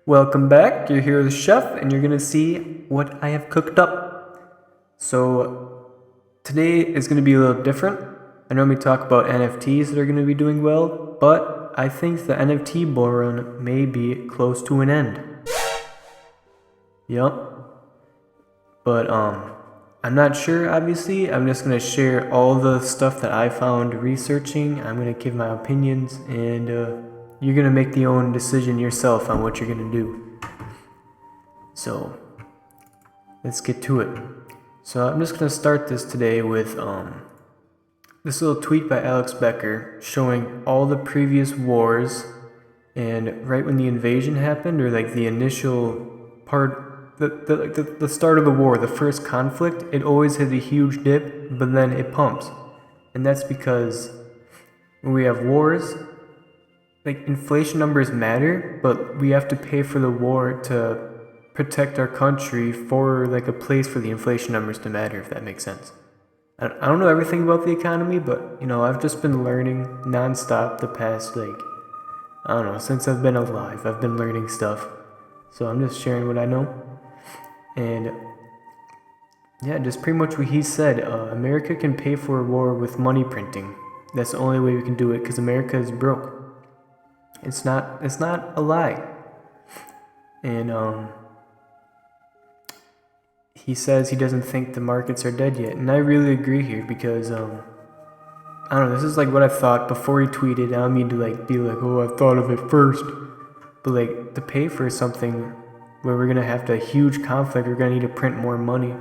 Welcome back. You're here with Chef, and you're gonna see what I have cooked up. So today is gonna be a little different. I normally talk about NFTs that are gonna be doing well, but I think the NFT Bullrun may be close to an end. Yup. But I'm not sure. Obviously, I'm just gonna share all the stuff that I found researching. I'm gonna give my opinions, and you're gonna make the own decision yourself on what you're gonna do. So let's get to it. So I'm just gonna start this today with this little tweet by Alex Becker showing all the previous wars, and right when the invasion happened, or like the initial part, the start of the war, the first conflict, it always hit a huge dip, but then it pumps, and that's because when we have wars, like inflation numbers matter, but we have to pay for the war to protect our country for like a place for the inflation numbers to matter, if that makes sense. I don't know everything about the economy, but I've just been learning nonstop the past since I've been alive. I've been learning stuff, so I'm just sharing what I know. And yeah, just pretty much what he said. America can pay for a war with money printing. That's the only way we can do it, because America is broke. It's not a lie. And he says he doesn't think the markets are dead yet, and I really agree here, because I don't know, this is like what I thought before he tweeted. I don't mean to like be like, oh, I thought of it first, but like to pay for something where we're gonna have to huge conflict, we're gonna need to print more money,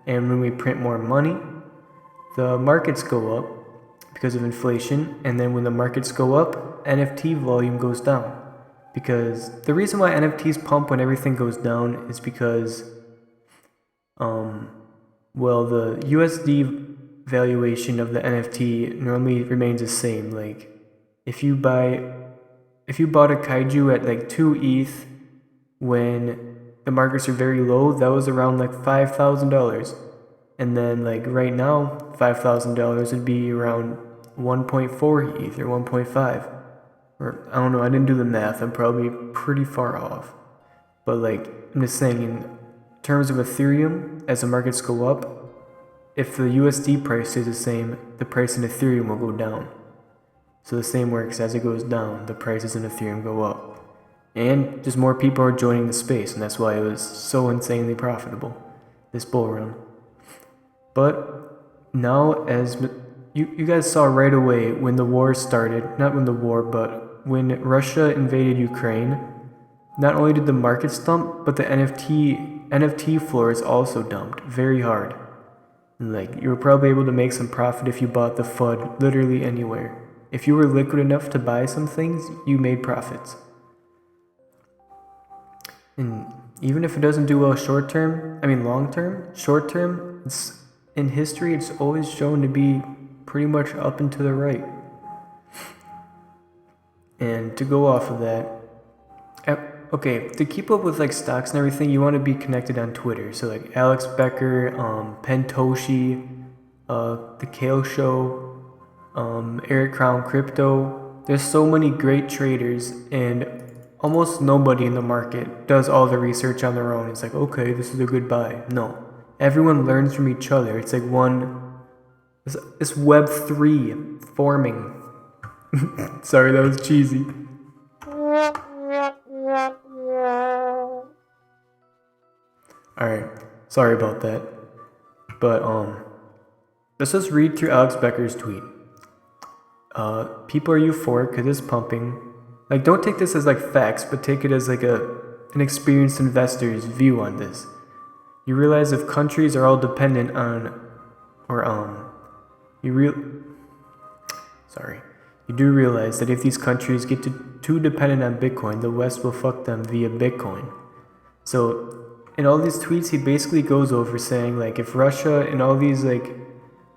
and when we print more money, the markets go up because of inflation, and then when the markets go up, NFT volume goes down. Because the reason why NFTs pump when everything goes down is because the USD valuation of the NFT normally remains the same. Like if you bought a kaiju at like 2 ETH when the markets are very low, that was around like $5,000. And then like right now, $5,000 would be around 1.4 ETH or 1.5. Or I don't know, I didn't do the math. I'm probably pretty far off. But like I'm just saying, in terms of Ethereum, as the markets go up, if the USD price stays the same, the price in Ethereum will go down. So the same works. As it goes down, the prices in Ethereum go up. And just more people are joining the space, and that's why it was so insanely profitable, this bull run. But now, as you guys saw right away when the war started, not when the war, but when Russia invaded Ukraine, not only did the markets dump, but the NFT floors also dumped very hard. Like, you were probably able to make some profit if you bought the FUD literally anywhere. If you were liquid enough to buy some things, you made profits. And even if it doesn't do well long term, short term, in history, it's always shown to be pretty much up and to the right. And to go off of that, okay, to keep up with like stocks and everything, you want to be connected on Twitter. So like Alex Becker, Pentoshi, The Kale Show, Eric Crown Crypto. There's so many great traders, and almost nobody in the market does all the research on their own. It's like, okay, this is a good buy. No, everyone learns from each other. It's like it's Web3 forming. Sorry, that was cheesy. Alright, sorry about that. But let's just read through Alex Becker's tweet. People are euphoric because it's pumping. Like, don't take this as like facts, but take it as like an experienced investor's view on this. You realize if countries are all dependent on, you do realize that if these countries get too dependent on Bitcoin, the West will fuck them via Bitcoin. So in all these tweets, he basically goes over saying like, if Russia and all these like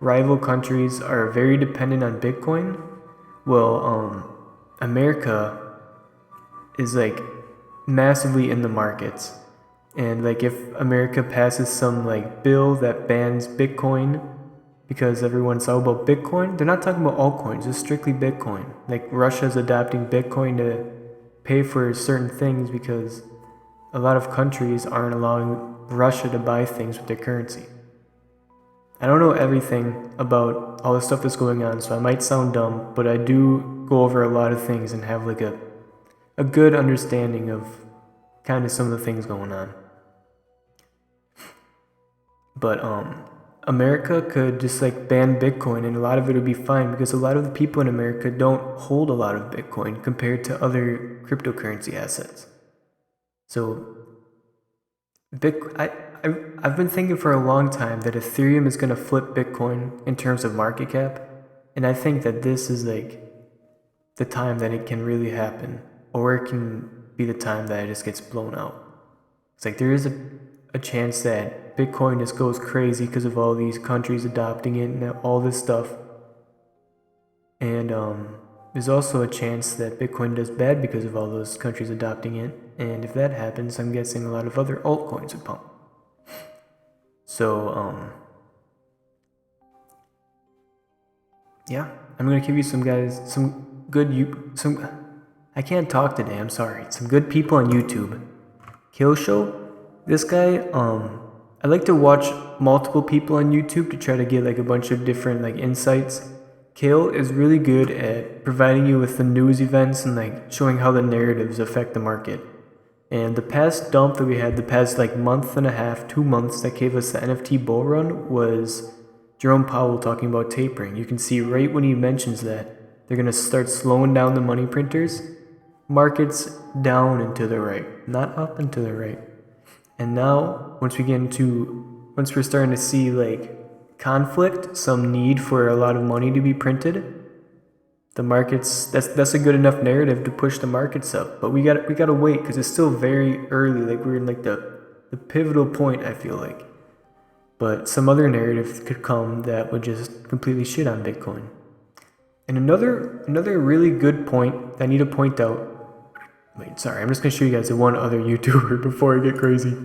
rival countries are very dependent on Bitcoin, well, America is like massively in the markets. And like if America passes some like bill that bans Bitcoin because everyone's all about Bitcoin, they're not talking about altcoins, just strictly Bitcoin. Like Russia's adopting Bitcoin to pay for certain things because a lot of countries aren't allowing Russia to buy things with their currency. I don't know everything about all the stuff that's going on, so I might sound dumb, but I do go over a lot of things and have like a good understanding of kind of some of the things going on. But America could just like ban Bitcoin and a lot of it would be fine because a lot of the people in America don't hold a lot of Bitcoin compared to other cryptocurrency assets. So I've been thinking for a long time that Ethereum is going to flip Bitcoin in terms of market cap, and I think that this is like the time that it can really happen, or it can be the time that it just gets blown out. It's like there is a chance that Bitcoin just goes crazy because of all these countries adopting it and all this stuff, and there's also a chance that Bitcoin does bad because of all those countries adopting it, and if that happens, I'm guessing a lot of other altcoins would pump. So, yeah, I'm gonna give you some I can't talk today, I'm sorry. Some good people on YouTube. Kill Show, this guy, I like to watch multiple people on YouTube to try to get like a bunch of different like insights. Kill is really good at providing you with the news events and like showing how the narratives affect the market. And the past dump that we had, the past like month and a half, 2 months that gave us the NFT Bullrun was Jerome Powell talking about tapering. You can see right when he mentions that, they're going to start slowing down the money printers. Markets down and to the right, not up and to the right. And now, once we're starting to see like conflict, some need for a lot of money to be printed, the markets, that's a good enough narrative to push the markets up. But we gotta wait because it's still very early. Like we're in like the pivotal point, I feel like. But some other narrative could come that would just completely shit on Bitcoin. And another really good point that I need to point out. Wait, sorry, I'm just gonna show you guys one other YouTuber before I get crazy.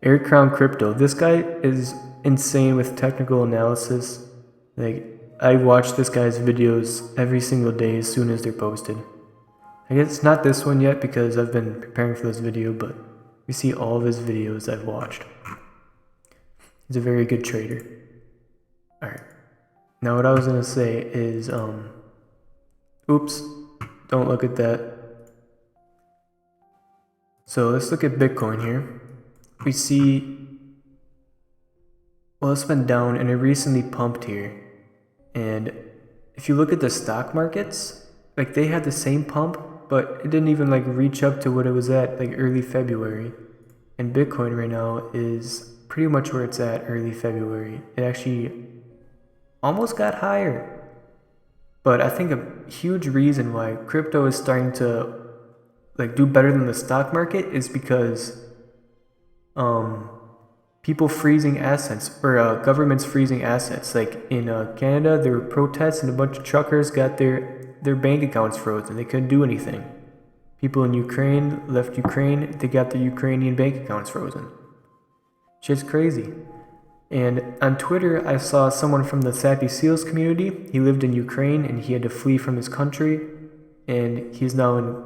Eric Crown Crypto. This guy is insane with technical analysis. Like, I watch this guy's videos every single day as soon as they're posted. I guess not this one yet because I've been preparing for this video, but you see all of his videos I've watched. He's a very good trader. Alright. Now what I was gonna say is, oops, don't look at that. So let's look at Bitcoin here. We see, well, it's been down and it recently pumped here. And if you look at the stock markets, like they had the same pump, but it didn't even like reach up to what it was at like early February. And Bitcoin right now is pretty much where it's at early February. It actually almost got higher. But I think a huge reason why crypto is starting to like do better than the stock market is because people freezing assets or governments freezing assets. Like in Canada, there were protests and a bunch of truckers got their bank accounts frozen. They couldn't do anything. People in Ukraine left Ukraine. They got their Ukrainian bank accounts frozen. Shit's crazy. And on Twitter, I saw someone from the Sappy Seals community. He lived in Ukraine and he had to flee from his country. And he's now in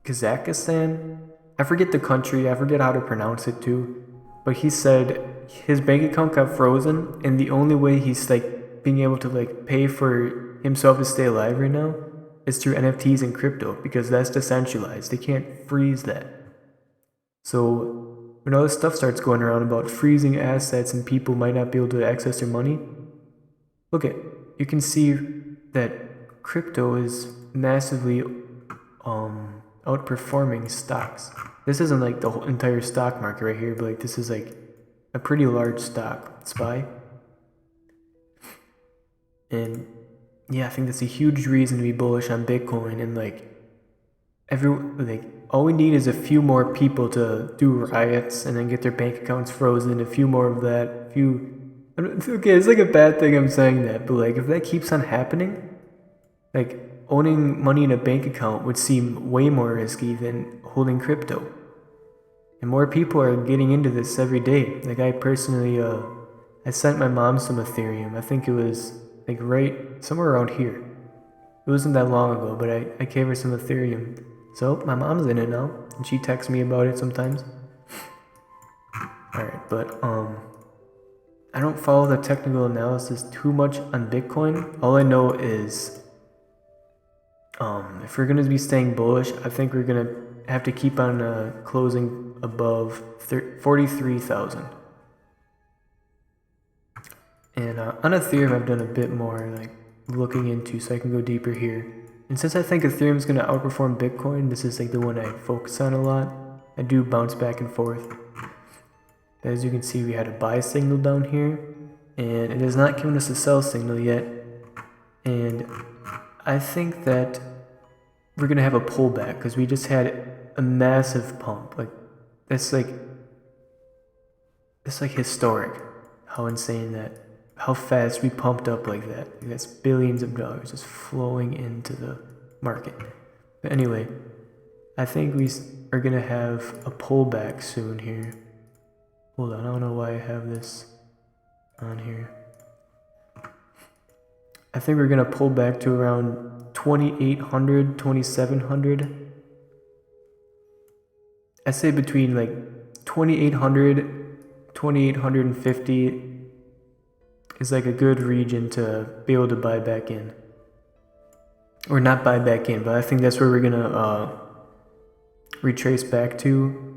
Kazakhstan. I forget the country. I forget how to pronounce it too. But he said his bank account got frozen, and the only way he's like being able to like pay for himself to stay alive right now is through NFTs and crypto because that's decentralized. They can't freeze that. So when all this stuff starts going around about freezing assets and people might not be able to access their money, look at, you can see that crypto is massively outperforming stocks. This isn't like the whole entire stock market right here, but like this is like a pretty large stock. SPY. And yeah, I think that's a huge reason to be bullish on Bitcoin. And like all we need is a few more people to do riots and then get their bank accounts frozen. A few more of that. Okay, it's like a bad thing I'm saying that, but like if that keeps on happening, like owning money in a bank account would seem way more risky than holding crypto. And more people are getting into this every day. Like I personally, I sent my mom some Ethereum. I think it was like right somewhere around here. It wasn't that long ago, but I gave her some Ethereum. So my mom's in it now. and she texts me about it sometimes. Alright, but I don't follow the technical analysis too much on Bitcoin. All I know is if we're going to be staying bullish, I think we're going to have to keep on closing above 43,000. And on Ethereum, I've done a bit more like looking into, so I can go deeper here. And since I think Ethereum is going to outperform Bitcoin, this is like the one I focus on a lot. I do bounce back and forth. As you can see, we had a buy signal down here, and it has not given us a sell signal yet. And I think that we're going to have a pullback because we just had a massive pump. Like, it's like historic how insane that, how fast we pumped up like that. That's billions of dollars just flowing into the market. But anyway, I think we are going to have a pullback soon here. Hold on, I don't know why I have this on here. I think we're going to pull back to around 2,800, 2,700. I say between like 2,800, 2,850 is like a good region to be able to buy back in. Or not buy back in, but I think that's where we're going to retrace back to.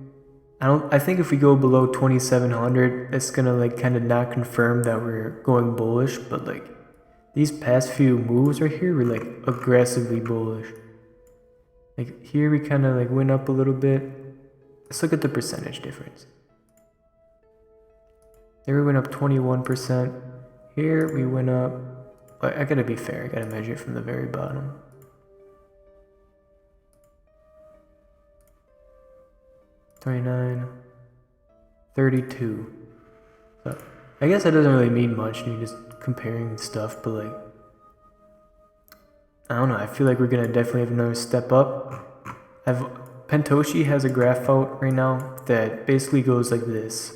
I think if we go below 2,700, it's gonna like kind of not confirm that we're going bullish, but like these past few moves right here were like aggressively bullish. Like here we kind of like went up a little bit. Let's look at the percentage difference. There we went up 21%. Here we went up, I gotta be fair, I gotta measure it from the very bottom. 29, 32. So I guess that doesn't really mean much when you're just comparing stuff, but like, I don't know, I feel like we're gonna definitely have another step up. Pentoshi has a graph out right now that basically goes like this.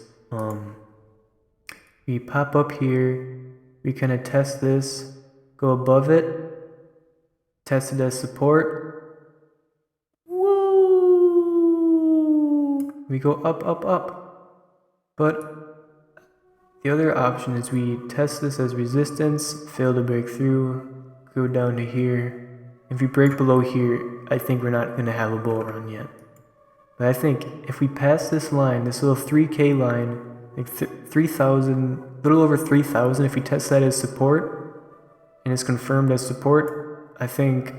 We pop up here, we kind of test this, go above it, test it as support. We go up, up, up. But the other option is we test this as resistance, fail to break through, go down to here. If we break below here, I think we're not going to have a bull run yet. But I think if we pass this line, this little 3K line, like 3,000, little over 3,000, if we test that as support, and it's confirmed as support, I think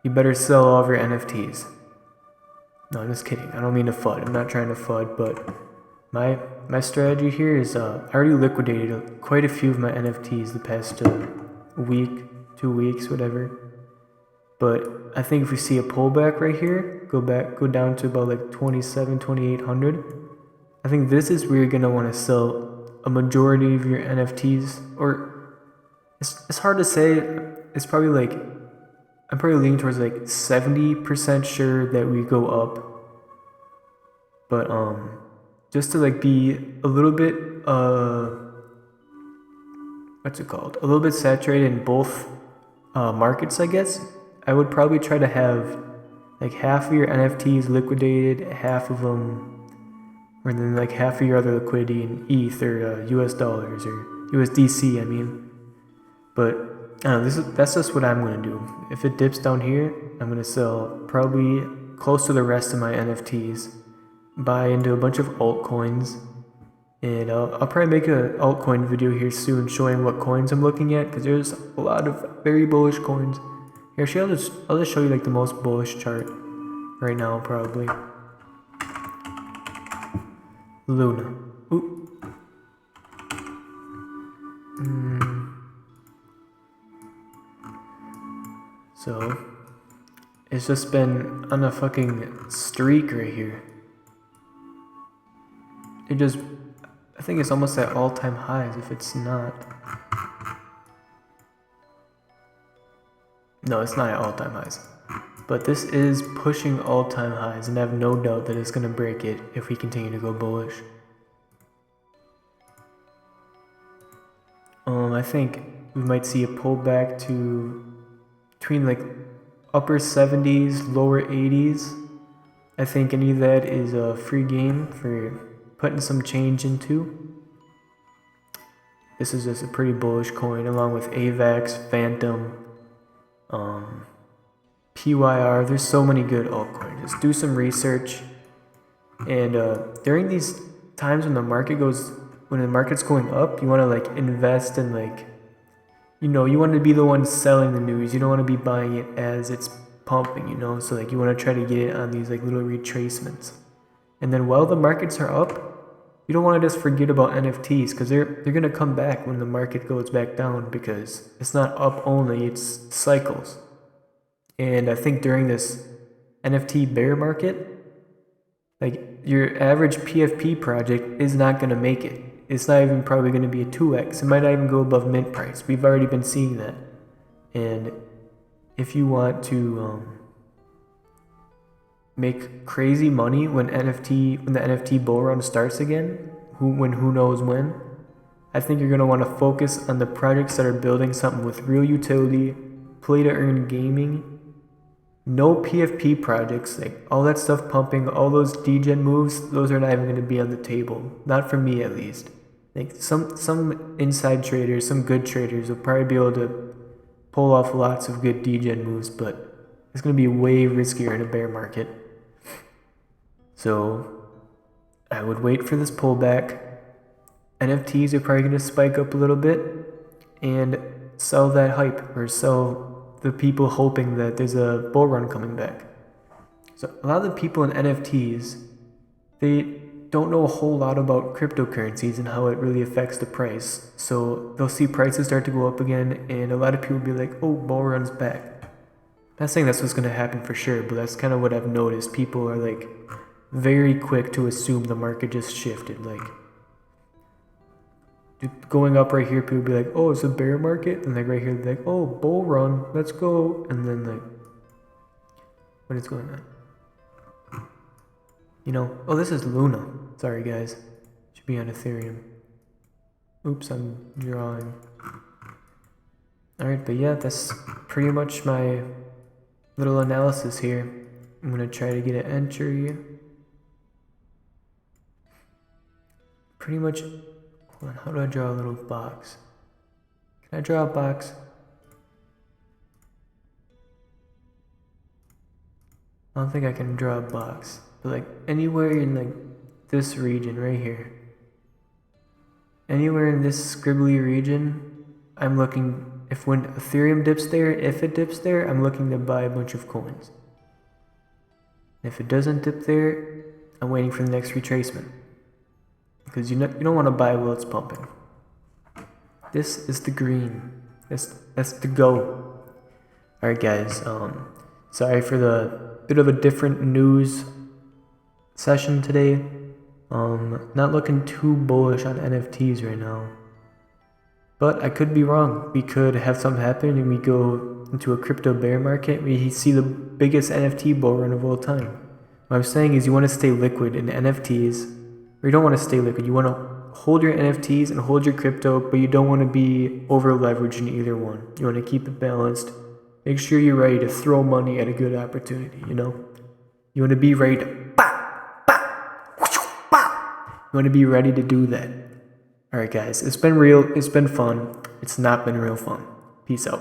you better sell all of your NFTs. No, I'm just kidding. I don't mean to FUD. I'm not trying to FUD, but my strategy here is I already liquidated quite a few of my NFTs the past week, 2 weeks, whatever. But I think if we see a pullback right here, go down to about like 27, 2,800. I think this is where you're gonna want to sell a majority of your NFTs, or it's hard to say. It's probably like, I'm probably leaning towards like 70% sure that we go up. But just to like be a little bit what's it called? A little bit saturated in both markets, I guess. I would probably try to have like half of your NFTs liquidated, half of them, or then like half of your other liquidity in ETH or US dollars or USDC, I mean. But I don't know, that's just what I'm going to do. If it dips down here, I'm going to sell probably close to the rest of my NFTs, buy into a bunch of altcoins, and I'll probably make an altcoin video here soon showing what coins I'm looking at, because there's a lot of very bullish coins. Here, actually, I'll just show you like the most bullish chart right now, probably. Luna. Oop. So, it's just been on a fucking streak right here. I think it's almost at all-time highs if it's not. No, it's not at all-time highs. But this is pushing all-time highs, and I have no doubt that it's going to break it if we continue to go bullish. I think we might see a pullback to between like upper 70s, lower 80s. I think any of that is a free game for putting some change into. This is just a pretty bullish coin, along with AVAX, Phantom, PYR. There's so many good altcoins. Just do some research. And during these times when the market's going up, you want to like invest in like, you want to be the one selling the news. You don't want to be buying it as it's pumping, so like you want to try to get it on these like little retracements. And then while the markets are up, you don't want to just forget about NFTs, because they're going to come back when the market goes back down, because it's not up only, it's cycles. And I think during this NFT bear market, like your average PFP project is not going to make it. It's not even probably going to be a 2x. It might not even go above mint price. We've already been seeing that. And if you want to make crazy money when the NFT Bullrun starts again, who knows when, I think you're going to want to focus on the projects that are building something with real utility, play to earn gaming. No PFP projects, like all that stuff pumping, all those degen moves, those are not even going to be on the table. Not for me, at least. Like some inside traders, some good traders will probably be able to pull off lots of good degen moves, but it's going to be way riskier in a bear market. So I would wait for this pullback. NFTs are probably going to spike up a little bit and sell that hype, or sell the people hoping that there's a bull run coming back. So a lot of the people in NFTs, they don't know a whole lot about cryptocurrencies and how it really affects the price. So they'll see prices start to go up again, and a lot of people will be like, oh, bull run's back. I'm not saying that's what's going to happen for sure, but that's kind of what I've noticed. People are like very quick to assume the market just shifted. Like going up right here, people will be like, oh, it's a bear market, and like right here they're like, oh, bull run, let's go. And then like, what is going on? Oh, this is Luna. Sorry guys, should be on Ethereum. Oops, I'm drawing. Alright, but yeah, that's pretty much my little analysis here. I'm gonna try to get an entry. Pretty much, hold on, how do I draw a little box? Can I draw a box? I don't think I can draw a box, but like anywhere in like this region right here, anywhere in this scribbly region, I'm looking. If when Ethereum dips there, if it dips there, I'm looking to buy a bunch of coins. And if it doesn't dip there, I'm waiting for the next retracement, because you don't want to buy while it's pumping. This is the green. That's the go. All right, guys. Sorry for the bit of a different news session today. Not looking too bullish on NFTs right now, but I could be wrong. We could have something happen and we go into a crypto bear market. We see the biggest NFT bull run of all time. What I'm saying is you want to stay liquid in NFTs, or you don't want to stay liquid. You want to hold your NFTs and hold your crypto, but you don't want to be over leveraged in either one. You want to keep it balanced. Make sure you're ready to throw money at a good opportunity, You want to be ready to You want to be ready to do that. Alright guys, it's been real, it's been fun. It's not been real fun. Peace out.